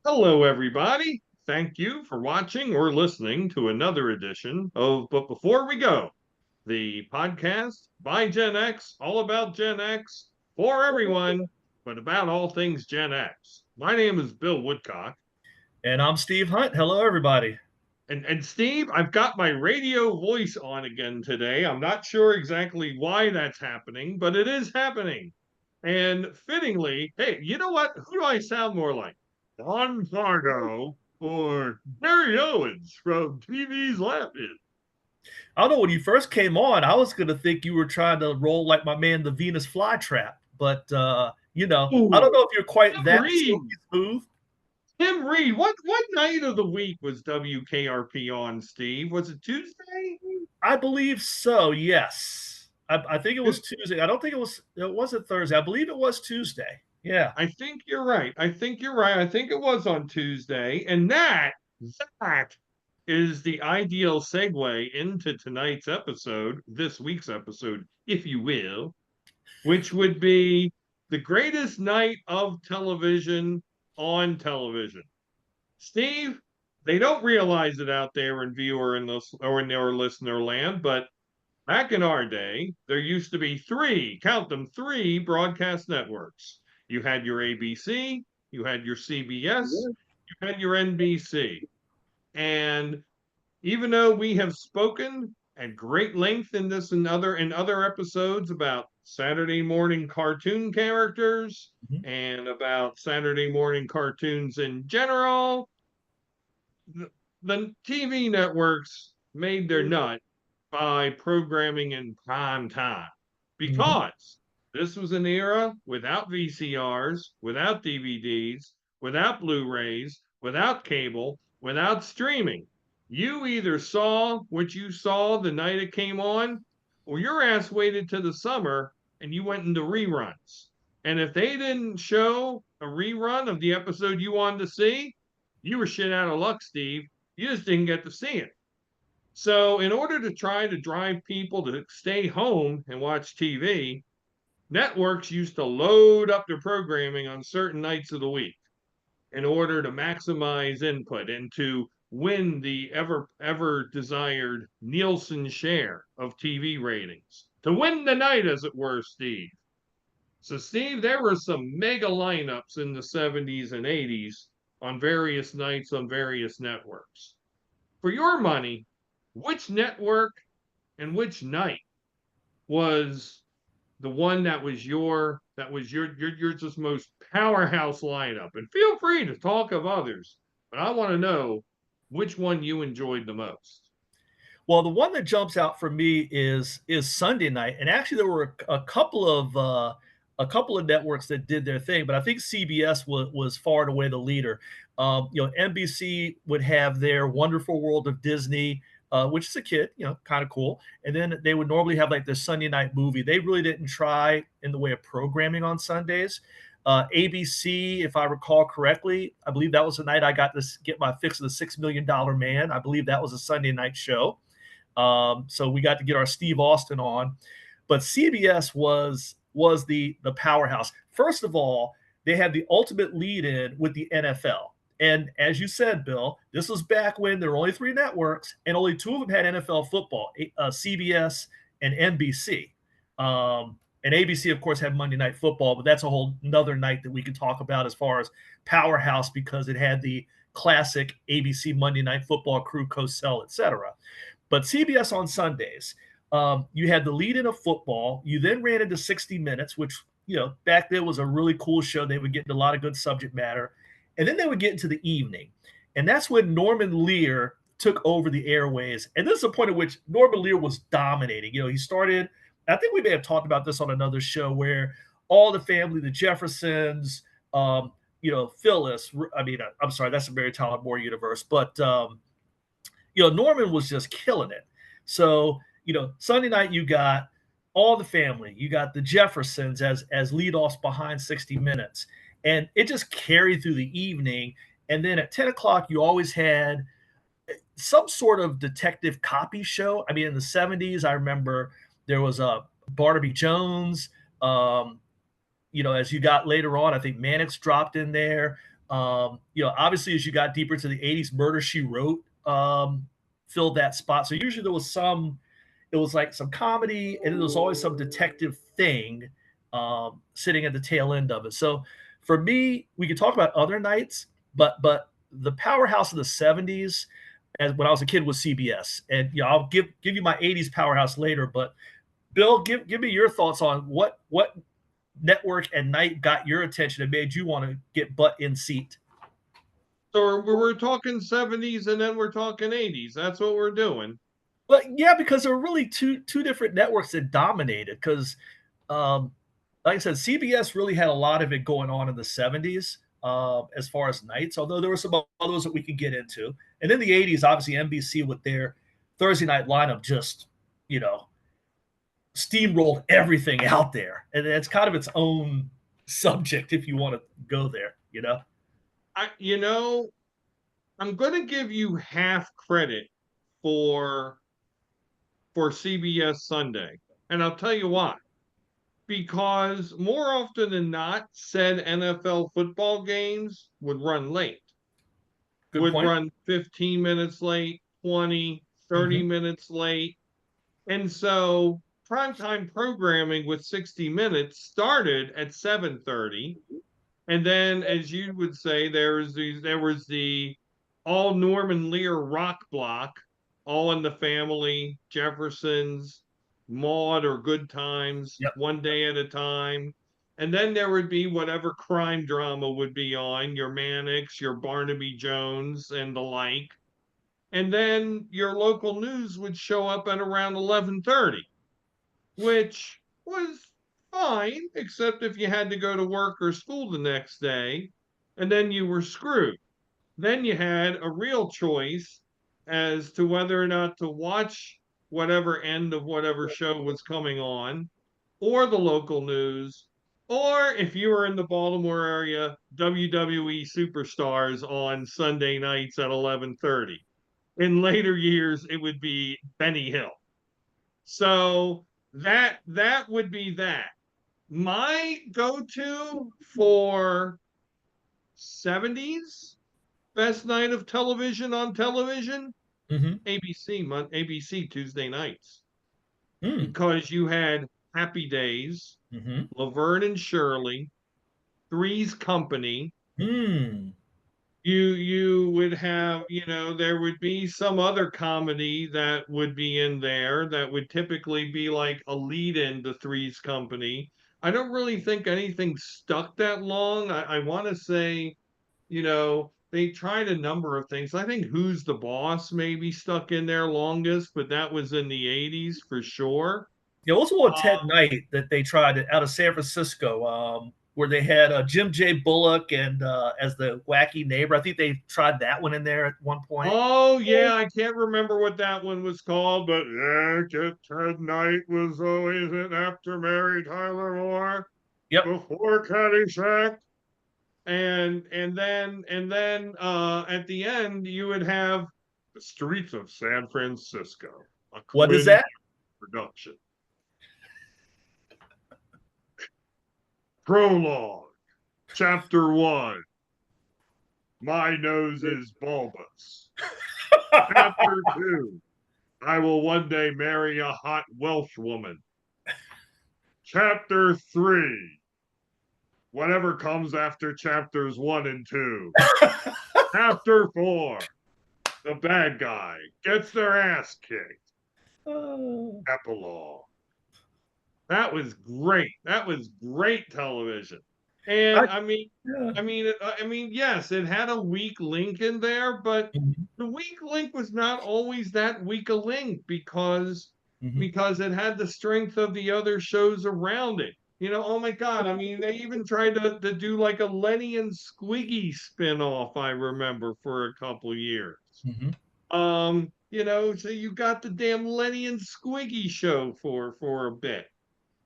Hello, everybody. Thank you for watching or listening to another edition of But Before We Go, the podcast by Gen X, all about Gen X, for everyone, but about all things Gen X. My name is Bill Woodcock. And I'm Steve Hunt. Hello, everybody. And Steve, I've got my radio voice on again today. I'm not sure exactly why that's happening, but it is happening. And fittingly, hey, you know what? Who do I sound more like? Don Fargo or Barry Owens from TV's Laugh-In? I don't know, when you first came on, I was going to think you were trying to roll like my man, the Venus flytrap. But, I don't Ooh, know if you're quite Tim that Reed. silky smooth. Tim Reed. What night of the week was WKRP on, Steve? Was it Tuesday? I believe so, yes. I think it was Tuesday. I don't think it wasn't Thursday. I believe it was Tuesday. Yeah. I think you're right. I think you're right. I think it was on Tuesday. And that is the ideal segue into tonight's episode, this week's episode, if you will, which would be the greatest night of television on television. Steve, they don't realize it out there in viewer and this or in their listener land, but back in our day, there used to be three, count them, three broadcast networks. You had your ABC, you had your CBS, you had your NBC. And even though we have spoken at great length in this and other episodes about Saturday morning cartoon characters Mhm. and about Saturday morning cartoons in general, the TV networks made their nut by programming in prime time Mhm. because this was an era without VCRs, without DVDs, without Blu-rays, without cable, without streaming. You either saw what you saw the night it came on, or your ass waited to the summer and you went into reruns. And if they didn't show a rerun of the episode you wanted to see, you were shit out of luck, Steve. You just didn't get to see it. So, in order to try to drive people to stay home and watch TV, networks used to load up their programming on certain nights of the week in order to maximize input and to win the ever desired Nielsen share of TV ratings. To win the night, as it were, Steve. So, Steve, there were some mega lineups in the 70s and 80s on various nights on various networks. For your money, which network and which night was the one that was your just most powerhouse lineup? And feel free to talk of others, but I want to know which one you enjoyed the most. Well, the one that jumps out for me is Sunday night, and actually there were a couple of networks that did their thing, but I think CBS was far and away the leader. NBC would have their Wonderful World of Disney, which is a kid, kind of cool, and then they would normally have like their Sunday night movie. They really didn't try in the way of programming on Sundays. ABC, if I recall correctly, I believe that was the night I got to get my fix of the $6 Million Man. I believe that was a Sunday night show. So we got to get our Steve Austin on, but CBS was the powerhouse. First of all, they had the ultimate lead in with the NFL. And as you said, Bill, this was back when there were only three networks and only two of them had NFL football, CBS and NBC. And ABC, of course, had Monday Night Football, but that's a whole another night that we can talk about as far as powerhouse because it had the classic ABC Monday Night Football crew, Cosell, etc. But CBS on Sundays, you had the lead in of football. You then ran into 60 Minutes, which, back then was a really cool show. They would get into a lot of good subject matter. And then they would get into the evening. And that's when Norman Lear took over the airways. And this is a point at which Norman Lear was dominating. He started, I think we may have talked about this on another show, where All the Family, the Jeffersons, Phyllis, I'm sorry, that's a Mary Tyler Moore universe, but Norman was just killing it. So, Sunday night you got All the Family, you got the Jeffersons as leadoffs behind 60 Minutes, and it just carried through the evening. And then at 10 o'clock, you always had some sort of detective copy show. I mean, in the 70s, I remember there was a Barnaby Jones. As you got later on, I think Mannix dropped in there. Obviously, as you got deeper into the 80s, Murder She Wrote filled that spot. So usually there was it was like some comedy, and there was always some detective thing sitting at the tail end of it. So for me, we could talk about other nights, but the powerhouse of the 70s, as when I was a kid, was CBS. And I'll give you my 80s powerhouse later. But Bill, give me your thoughts on what network and night got your attention and made you want to get butt in seat. So we're talking 70s and then we're talking 80s. That's what we're doing. But yeah, because there were really two different networks that dominated. Because, um, like I said, CBS really had a lot of it going on in the 70s as far as nights. Although there were some others that we could get into, and in the 80s, obviously NBC with their Thursday night lineup just you know steamrolled everything out there, and it's kind of its own subject if you want to go there. I, you know, I'm going to give you half credit for CBS Sunday, and I'll tell you why. Because more often than not, said NFL football games would run late, Good would point. run 15 minutes late, 20, 30 Mm-hmm. minutes late. And so primetime programming with 60 minutes started at 7:30. And then, as you would say, there was the all Norman Lear rock block, All in the Family, Jeffersons, Maud or Good Times, Yep. One Day at a Time. And then there would be whatever crime drama would be on, your Mannix, your Barnaby Jones, and the like. And then your local news would show up at around 11:30, which was fine, except if you had to go to work or school the next day, and then you were screwed. Then you had a real choice as to whether or not to watch whatever end of whatever show was coming on, or the local news, or if you were in the Baltimore area, WWE superstars on Sunday nights at 11:30. In later years, it would be Benny Hill. So that would be that. My go-to for 70s best night of television on television, Mm-hmm. ABC Tuesday nights, Mm. because you had Happy Days, Mm-hmm. Laverne and Shirley, Three's Company. Mm. You would have, there would be some other comedy that would be in there that would typically be like a lead in to Three's Company. I don't really think anything stuck that long. I want to say, they tried a number of things. I think Who's the Boss maybe stuck in there longest, but that was in the 80s for sure. Yeah, what's one Ted Knight that they tried out of San Francisco, where they had Jim J. Bullock and as the wacky neighbor. I think they tried that one in there at one point. Oh yeah, I can't remember what that one was called, but yeah, Ted Knight was always in after Mary Tyler Moore Yep. before Caddyshack, and then at the end you would have The Streets of San Francisco, a What is Quinn that? production. Prologue, Chapter 1. My nose is bulbous. Chapter 2. I will one day marry a hot Welsh woman. Chapter 3. Whatever comes after chapters 1 and 2. Chapter 4. The bad guy gets their ass kicked. Epilogue. That was great. That was great television. And I, yeah. yes, it had a weak link in there, but the weak link was not always that weak a link Mm-hmm. because it had the strength of the other shows around it. Oh my God. I mean, they even tried to do like a Lenny and Squiggy spin-off, I remember, for a couple years. Mm-hmm. So you got the damn Lenny and Squiggy show for a bit.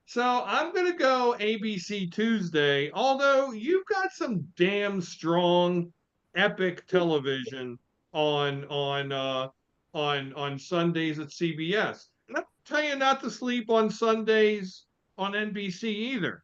So I'm gonna go ABC Tuesday, although you've got some damn strong epic television on Sundays at CBS. And I'll tell you not to sleep on Sundays on NBC either.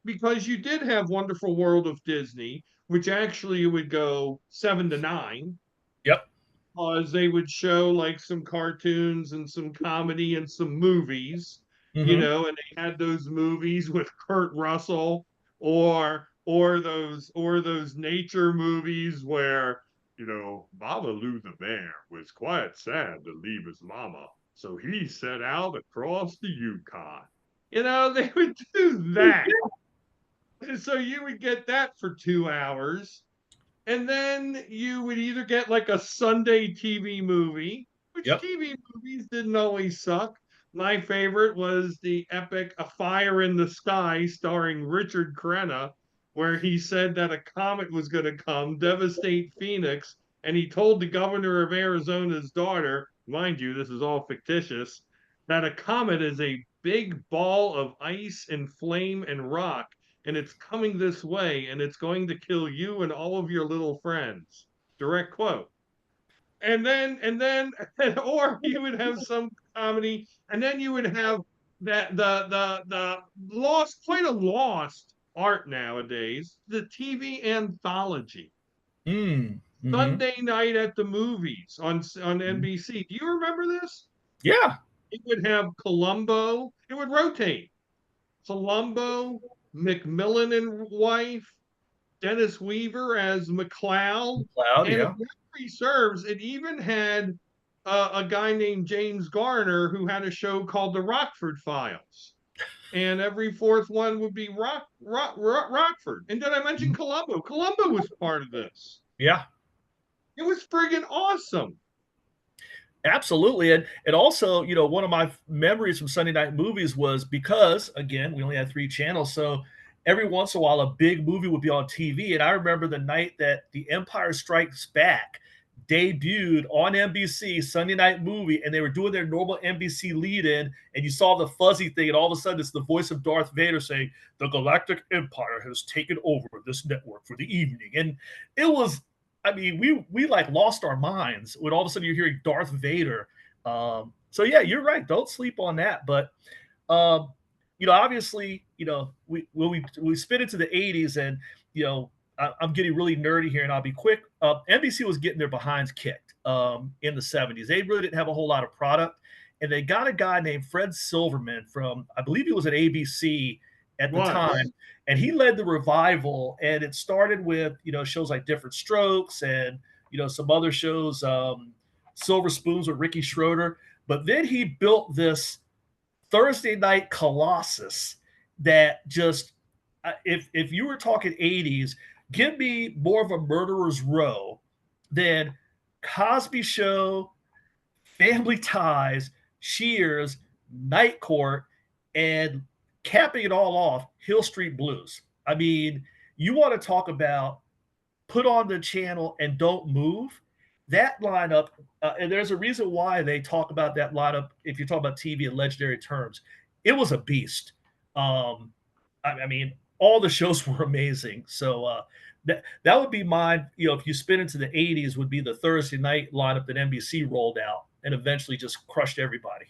because you did have Wonderful World of Disney, which actually would go 7 to 9, Yep. because they would show like some cartoons and some comedy and some movies, Hmm. and they had those movies with Kurt Russell, or those nature movies where, Baba Lou the bear was quite sad to leave his mama, so he set out across the Yukon. They would do that. And so you would get that for 2 hours, and then you would either get like a Sunday TV movie, which Yep. TV movies didn't always suck. My favorite was the epic A Fire in the Sky, starring Richard Crenna, where he said that a comet was going to come, devastate Phoenix, and he told the governor of Arizona's daughter, mind you, this is all fictitious, that a comet is a big ball of ice and flame and rock, and it's coming this way, and it's going to kill you and all of your little friends. Direct quote. And then, or you would have some comedy, and then you would have that the lost, quite a lost art nowadays, the TV anthology. Mm. Hmm. Sunday night at the movies on NBC. Do you remember this? Yeah. It would have Columbo. It would rotate. Columbo, McMillan and wife, Dennis Weaver as McCloud, Cloud. and if Yeah. memory serves, it even had a guy named James Garner who had a show called The Rockford Files, and every fourth one would be Rockford. And did I mention Columbo? Columbo was part of this. Yeah. It was friggin' awesome. Absolutely. And also, one of my memories from Sunday night movies was because again, we only had three channels. So every once in a while a big movie would be on TV. And I remember the night that The Empire Strikes Back debuted on NBC, Sunday night movie, and they were doing their normal NBC lead in, and you saw the fuzzy thing, and all of a sudden it's the voice of Darth Vader saying, "The Galactic Empire has taken over this network for the evening." And it was, I mean, we like lost our minds when all of a sudden you're hearing Darth Vader. So yeah, you're right. Don't sleep on that. But um, obviously, we spit into the '80s, and I'm getting really nerdy here, and I'll be quick. NBC was getting their behinds kicked in the '70s. They really didn't have a whole lot of product, and they got a guy named Fred Silverman from, I believe he was at ABC at the Was. time, and he led the revival. And it started with shows like Different Strokes and some other shows, Silver Spoons with Ricky Schroeder. But then he built this Thursday night colossus that just, if you were talking '80s, give me more of a murderer's row than Cosby Show, Family Ties, Cheers, Night Court, and capping it all off, Hill Street Blues. I mean, you want to talk about put on the channel and don't move. That lineup, and there's a reason why they talk about that lineup. If you talk about TV in legendary terms, it was a beast. Um, I mean, all the shows were amazing. So that would be mine. If you spin into the '80s, would be the Thursday night lineup that NBC rolled out and eventually just crushed everybody.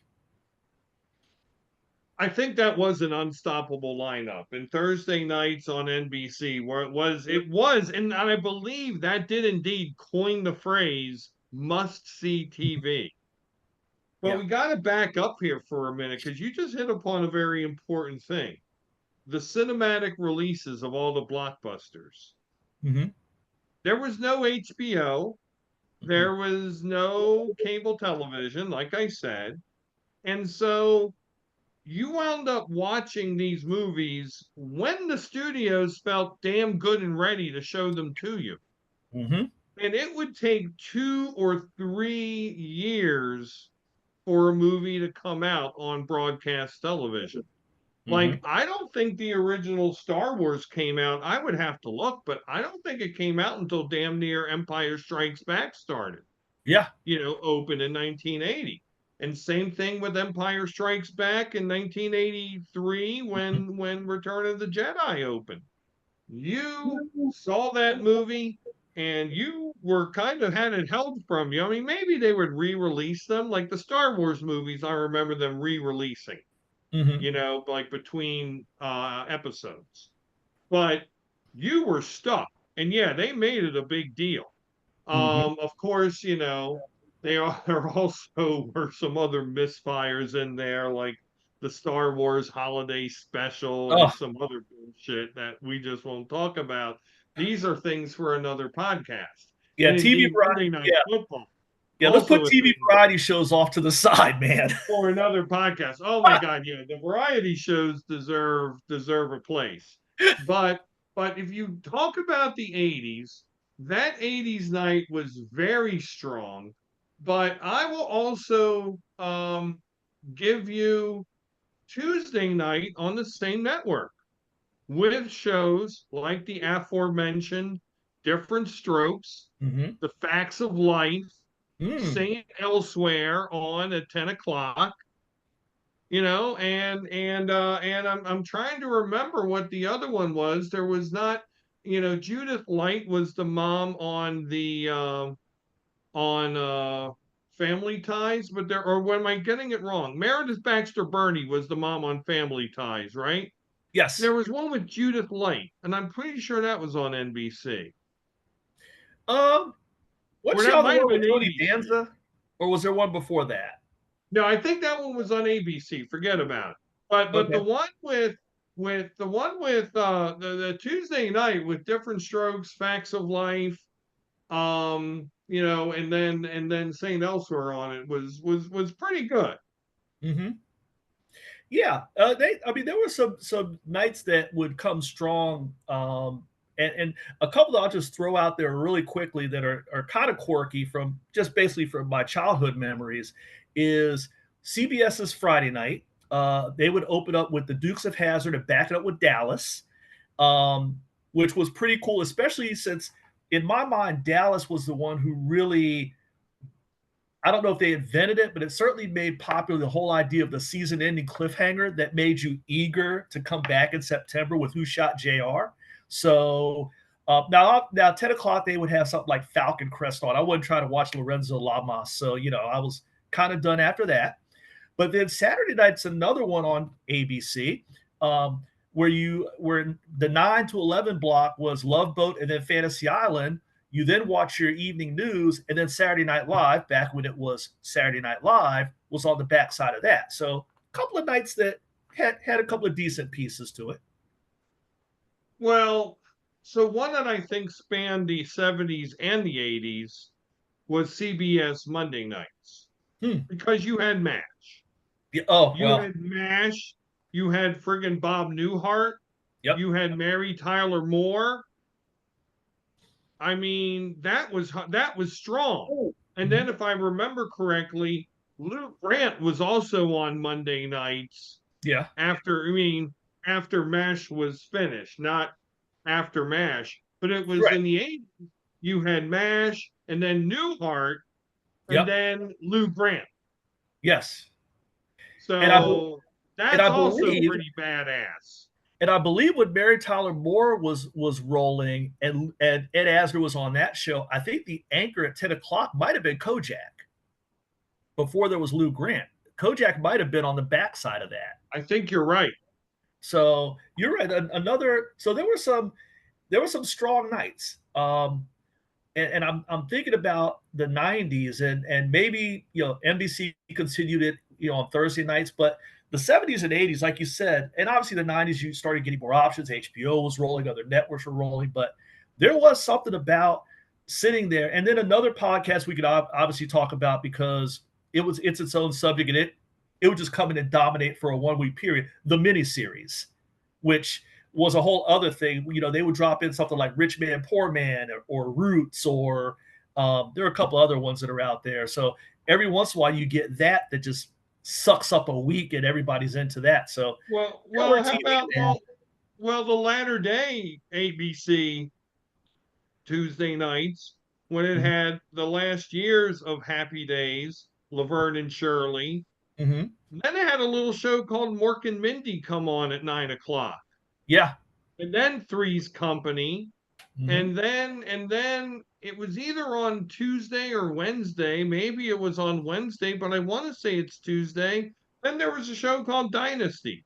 I think that was an unstoppable lineup. And Thursday nights on NBC, where it was, and I believe that did indeed coin the phrase must see TV. But Yeah. we got to back up here for a minute, because you just hit upon a very important thing: the cinematic releases of all the blockbusters. Hmm. There was no HBO, there was no cable television, like I said. And so you wound up watching these movies when the studios felt damn good and ready to show them to you. Hmm. And it would take 2 or 3 years for a movie to come out on broadcast television. Hmm. Like, I don't think the original Star Wars came out. I would have to look, but I don't think it came out until damn near Empire Strikes Back started, Yeah. open in 1980. And same thing with Empire Strikes Back in 1983, Mhm. when Return of the Jedi opened. You saw that movie, and you were kind of had it held from you. I mean, maybe they would re-release them, like the Star Wars movies. I remember them re-releasing, Hmm. like between episodes. but you were stuck. And yeah, they made it a big deal. Mhm. Of course, they are there also were some other misfires in there, like the Star Wars holiday special and Oh, some other bullshit that we just won't talk about. These are things for another podcast. yeah, And TV indeed, variety. Monday Night Yeah, Football, yeah. Let's put also a TV thing variety shows off to the side, man. for another podcast. Oh my God, yeah, the variety shows deserve a place. But if you talk about the 80s, that 80s night was very strong. But I will also give you Tuesday night on the same network with shows like the aforementioned Different Strokes, Hmm. The Facts of Life, Mm. Saint Elsewhere on at 10 o'clock, and I'm trying to remember what the other one was. There was not, Judith Light was the mom on the on Family Ties, but there, or am I getting it wrong? Meredith Baxter Burney was the mom on Family Ties, right? Yes. There was one with Judith Light, and I'm pretty sure that was on NBC. Um, Or what's the that other might have one with been Tony ABC. Danza? Or was there one before that? No, I think that one was on ABC. Forget about it. But the Okay. one with the Tuesday night with Different Strokes, Facts of Life, and then Saint Elsewhere on it was pretty good. Hmm. Yeah, I mean, there were some nights that would come strong, and a couple that I'll just throw out there really quickly that are kind of quirky from just basically from my childhood memories is CBS's Friday night. They would open up with the Dukes of Hazzard and back it up with Dallas, um, which was pretty cool, especially since in my mind Dallas was the one who really, I don't know if they invented it, but it certainly made popular the whole idea of the season ending cliffhanger that made you eager to come back in September with Who Shot JR. So now 10 o'clock, they would have something like Falcon Crest on. I wasn't trying to watch Lorenzo Lamas. So, I was kind of done after that. But then Saturday night's another one on ABC, where the 9 to 11 block was Love Boat and then Fantasy Island. You then watch your evening news, and then Saturday Night Live, back when it was Saturday Night Live, was on the backside of that. So a couple of nights that had a couple of decent pieces to it. Well, so one that I think spanned the 70s and the 80s was CBS Monday nights Hmm. because you had MASH. Yeah, oh You well. had MASH, you had friggin' Bob Newhart, Yep. you had Mary Tyler Moore. I mean, that was strong. And Mhm. then if I remember correctly, Lou Grant was also on Monday nights Yeah. after MASH was finished, not after MASH, but it was Right. in the 80s. You had MASH and then Newhart and Yep. then Lou Grant. Yes. And I be- So and that's I also believe pretty badass. And I believe when Mary Tyler Moore was rolling and Ed Asner was on that show, I think the anchor at 10 o'clock might have been Kojak before there was Lou Grant. Kojak might have been on the backside of that. I think you're right. So you're right. Another. So there were some strong nights. And I'm thinking about the 90s and maybe NBC continued it on Thursday nights, but the 70s and 80s, like you said, and obviously the 90s you started getting more options. HBO was rolling, other networks were rolling, but there was something about sitting there. And then another podcast we could obviously talk about because it's its own subject and it would just come in and dominate for a 1 week period. The miniseries, which was a whole other thing. They would drop in something like Rich Man, Poor Man, or Roots, or there are a couple other ones that are out there. So every once in a while, you get that just sucks up a week, and everybody's into that. So Well, network how TV, about man. the latter day ABC Tuesday nights when it Mhm. had the last years of Happy Days, Laverne and Shirley. Mhm. Then it had a little show called Mork and Mindy come on at 9 o'clock, Yeah. and then Three's Company, Mhm. and then it was either on Tuesday or Wednesday. Maybe it was on Wednesday, but I want to say it's Tuesday. Then there was a show called Dynasty.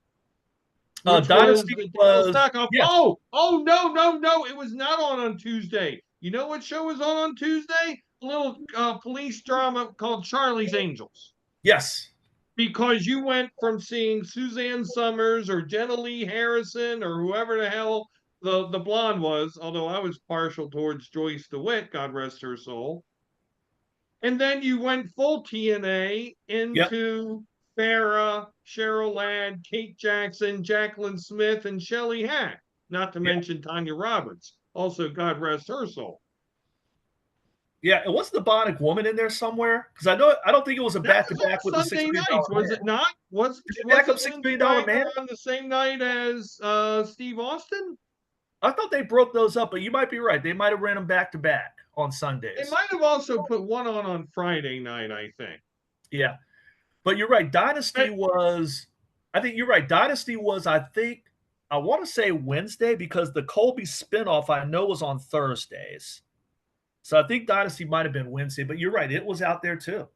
which was Dynasty the Dallas was knockoff. yes, Oh, no, no, no! It was not on Tuesday. You know what show was on Tuesday? A little police drama called Charlie's Angels. yes. Because you went from seeing Suzanne Summers or Jenna Lee Harrison or whoever the hell the blonde was, although I was partial towards Joyce DeWitt, God rest her soul. And then you went full TNA Yep. into Farrah, Cheryl Ladd, Kate Jackson, Jacqueline Smith, and Shelley Hack, not to Yeah. mention Tanya Roberts. Also, God rest her soul. Yeah. And was the Bionic Woman in there somewhere? Because I don't think it was a That back to was back on with the $6 Sunday million nights, was man. it not? Was Did they back up wasn't $6 Lindsey million Wagner man? on the same night as Steve Austin? I thought they broke those up, but you might be right. They might have ran them back to back on They Sundays. might have also put one on Friday night, I think. Yeah. But you're right. Dynasty But was, I think you're right. Dynasty was, I think, I want to say Wednesday because the Colby spinoff I know was on Thursdays. So I think Dynasty might have been Wednesday, but you're right. It was out there too.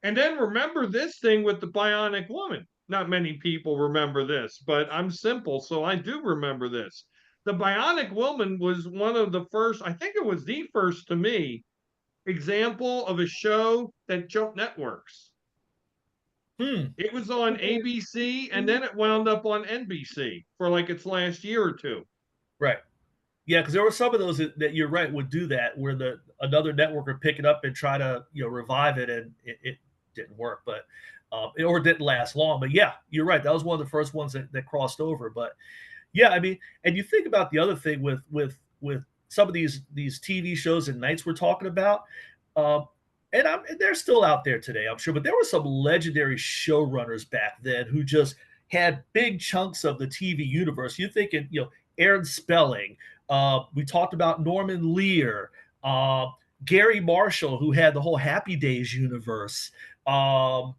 and then remember this thing with the Bionic Woman. Not many people remember this, but I'm simple, so I do remember this. The Bionic Woman was one of the first, I think it was the first to me, example of a show that jumped networks. Hmm. It was on ABC and then it wound up on NBC for like its last year or two. Right. Yeah, because there were some of those that you're right would do that, where the another network would pick it up and try to revive it, and it didn't work, but or it didn't last long. But yeah, you're right. That was one of the first ones that crossed over. But yeah, I mean, and you think about the other thing with some of these TV shows and nights we're talking about, um, and they're still out there today, I'm sure. But there were some legendary showrunners back then who just had big chunks of the TV universe. You're thinking, Aaron Spelling. We talked about Norman Lear, uh, Gary Marshall, who had the whole Happy Days universe. Um,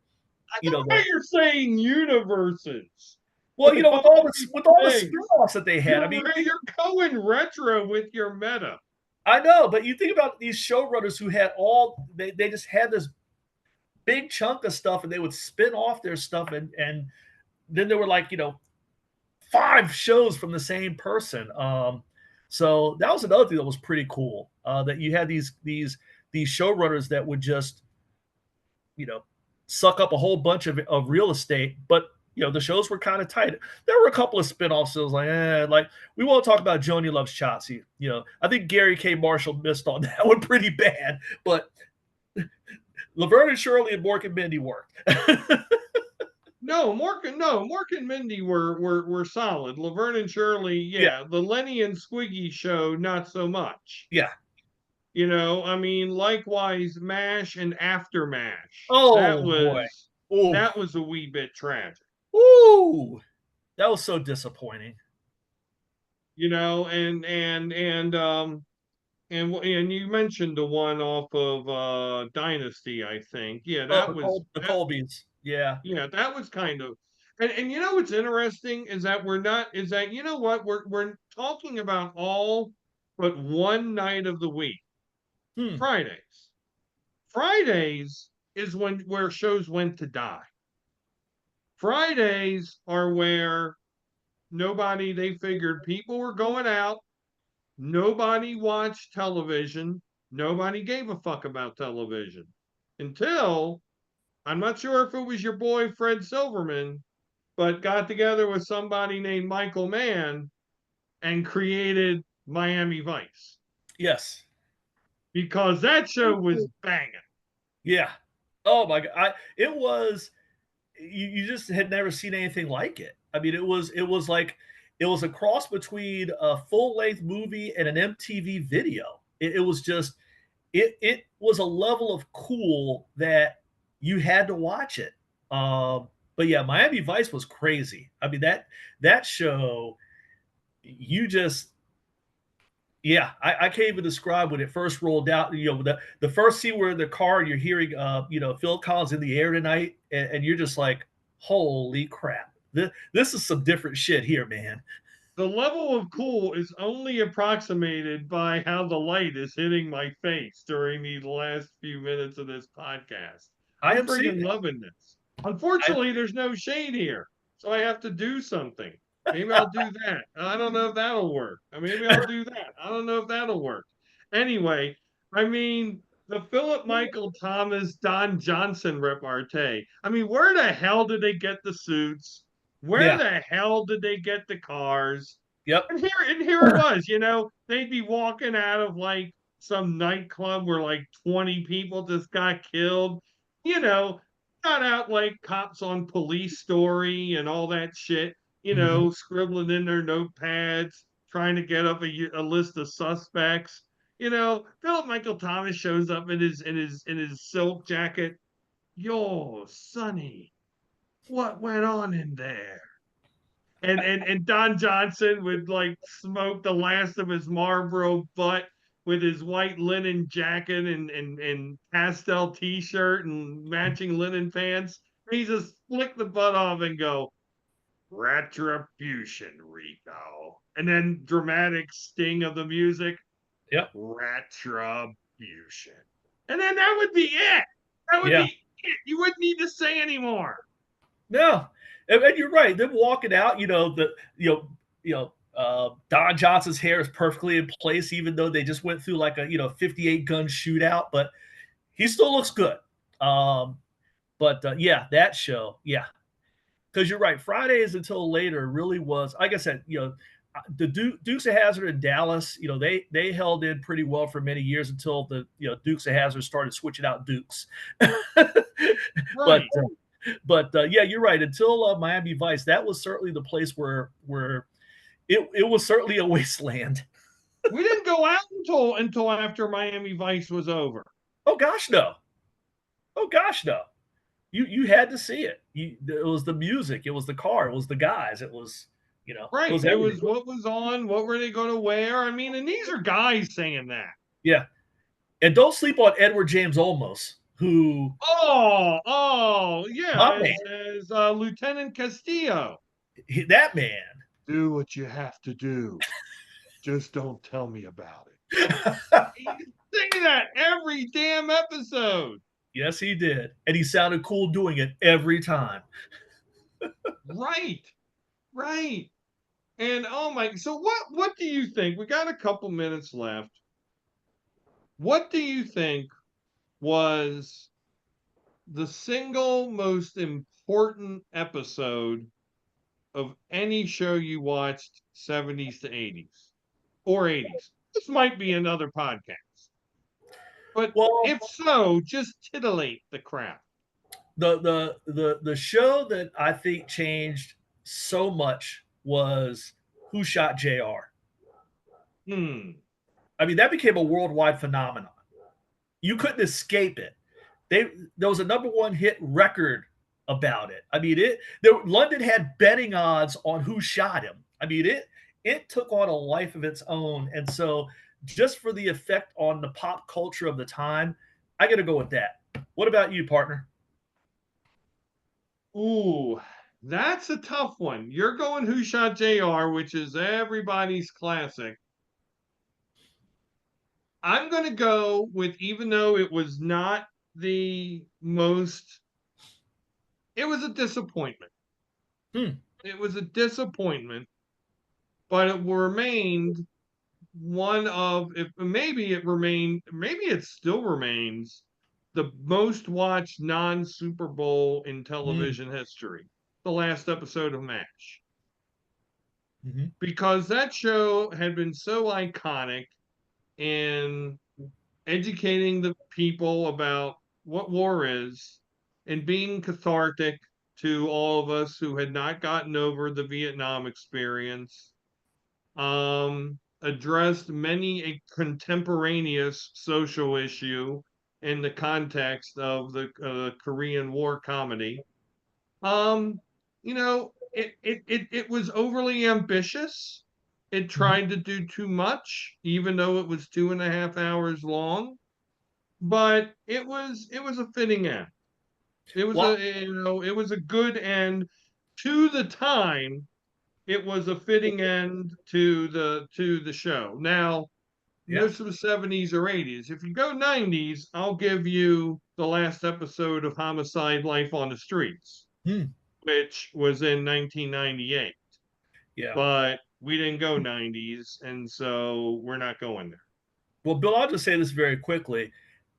I you know, thought you're saying universes. well, with all the Things. spin-offs that they had. I mean, You're going retro with your meta. I know, but you think about these showrunners who had they just had this big chunk of stuff, and they would spin off their stuff, and then there were like 5 shows from the same person. So that was another thing that was pretty cool. That you had these showrunners that would just suck up a whole bunch of real estate, but the shows were kind of tight. There were a couple of spinoffs that was like we won't talk about Joni Loves Shotzi. I think Gary K. Marshall missed on that one pretty bad, but Laverne and Shirley and Mork and Mindy worked. Mork and Mindy were solid. Laverne and Shirley, yeah. The Lenny and Squiggy show, not so much. Yeah. I mean, likewise, MASH and After MASH. Oh boy. Ooh. That was a wee bit tragic. Ooh, that was so disappointing. And you mentioned the one off of Dynasty, I think. Yeah, that was the Colbys. Yeah. Yeah, that was kind of, and what's interesting is that we're talking about all but one night of the week. Fridays. Fridays is where shows went to die. Fridays are where they figured people were going out, nobody watched television, nobody gave a fuck about television until, I'm not sure if it was your boy Fred Silverman, but got together with somebody named Michael Mann and created Miami Vice. Yes. Because that show was banging. Yeah. Oh my God. It was, you just had never seen anything like it. I mean, it was a cross between a full-length movie and an MTV video. It was just, it was a level of cool that you had to watch it. But yeah, Miami Vice was crazy. I mean, that show, I can't even describe when it first rolled out. The first scene where in the car you're hearing, Phil Collins in the air tonight, and you're just like, holy crap, this is some different shit here, man. The level of cool is only approximated by how the light is hitting my face during the last few minutes of this podcast. I'm freaking loving this. Unfortunately, there's no shade here. so I have to do something. Maybe I'll do that. I don't know if that'll work. Maybe I'll do that. I don't know if that'll work. Anyway, I mean, the Philip Michael Thomas, Don Johnson repartee. I mean, where the hell did they get the suits? Where Yeah. the hell did they get the cars? Yep. And here it was, they'd be walking out of like some nightclub where like 20 people just got killed, you know, got out like cops on Police Story and all that shit, Mhm. scribbling in their notepads, trying to get up a list of suspects. Philip Michael Thomas shows up in his silk jacket. Yo, Sonny, what went on in there? And Don Johnson would like smoke the last of his Marlboro butt with his white linen jacket and pastel t-shirt and matching linen pants. He just flick the butt off and go, retribution, Rico. And then dramatic sting of the music, Yep. retribution. And then that would be it. That would Yeah. be it. You wouldn't need to say anymore. No, and you're right. Them walking out, Don Johnson's hair is perfectly in place, even though they just went through like a 58 gun shootout, but he still looks good. But yeah, that show, yeah, because you're right. Fridays until later really was, like I said, the Dukes of Hazzard in Dallas, they held in pretty well for many years until the Dukes of Hazzard started switching out Dukes. but Right. but yeah, you're right. Until Miami Vice, that was certainly the place where it was certainly a wasteland. We didn't go out until after Miami Vice was over. Oh gosh, no. Oh gosh, no. You had to see it. It was the music, it was the car, it was the guys, it was it Right. was It everything. was what was on, what were they going to wear? I mean, and these are guys saying that. Yeah, and don't sleep on Edward James Olmos, who Yeah, my man, as Lieutenant Castillo. that man. Do what you have to do. Just don't tell me about it. He say that every damn episode. Yes, he did, and he sounded cool doing it every time. Right. Right. And oh my, so what do you think? We got a couple minutes left. What do you think was the single most important episode of any show you watched 70s to 80s or 80s? This might be another podcast. But Well, if so, just titillate the crap. the show that I think changed so much was Who Shot JR. I mean, that became a worldwide phenomenon. You couldn't escape it. There was a number one hit record about it. I mean, London had betting odds on who shot him. I mean, it took on a life of its own. And so, just for the effect on the pop culture of the time, I got to go with that. What about you, partner? Ooh, that's a tough one. You're going Who Shot JR, which is everybody's classic. I'm going to go with, even though it was not the most, it was a disappointment. It was a disappointment, but it remained one of, if maybe it still remains the most watched non-Super Bowl in television history, the last episode of MASH. Mm-hmm. Because that show had been so iconic in educating the people about what war is and being cathartic to all of us who had not gotten over the Vietnam experience. Addressed many a contemporaneous social issue in the context of the Korean War comedy. It was overly ambitious. It tried to do too much, even though it was 2.5 hours long. But it was a fitting end. It was Well, it was a good end to the time. It was a fitting end to the show. Now, yeah. most of the 70s or 80s. If you go 90s, I'll give you the last episode of Homicide: Life on the Streets. which was in 1998. Yeah. But we didn't go 90s, and so we're not going there. Well, Bill, I'll just say this very quickly.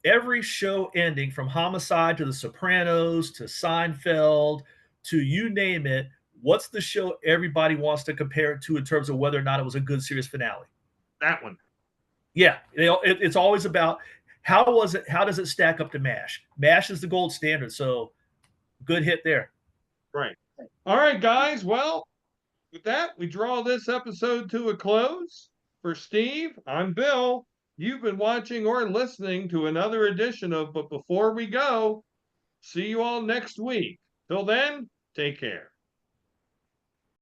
Every show ending from Homicide to The Sopranos to Seinfeld to you name it, what's the show everybody wants to compare it to in terms of whether or not it was a good series finale? That one. Yeah, it's always about how was it? How does it stack up to MASH? MASH is the gold standard, so good hit there. Right. All right, guys. Well, with that, we draw this episode to a close. For Steve, I'm Bill. You've been watching or listening to another edition of But Before We Go, see you all next week. Till then, take care.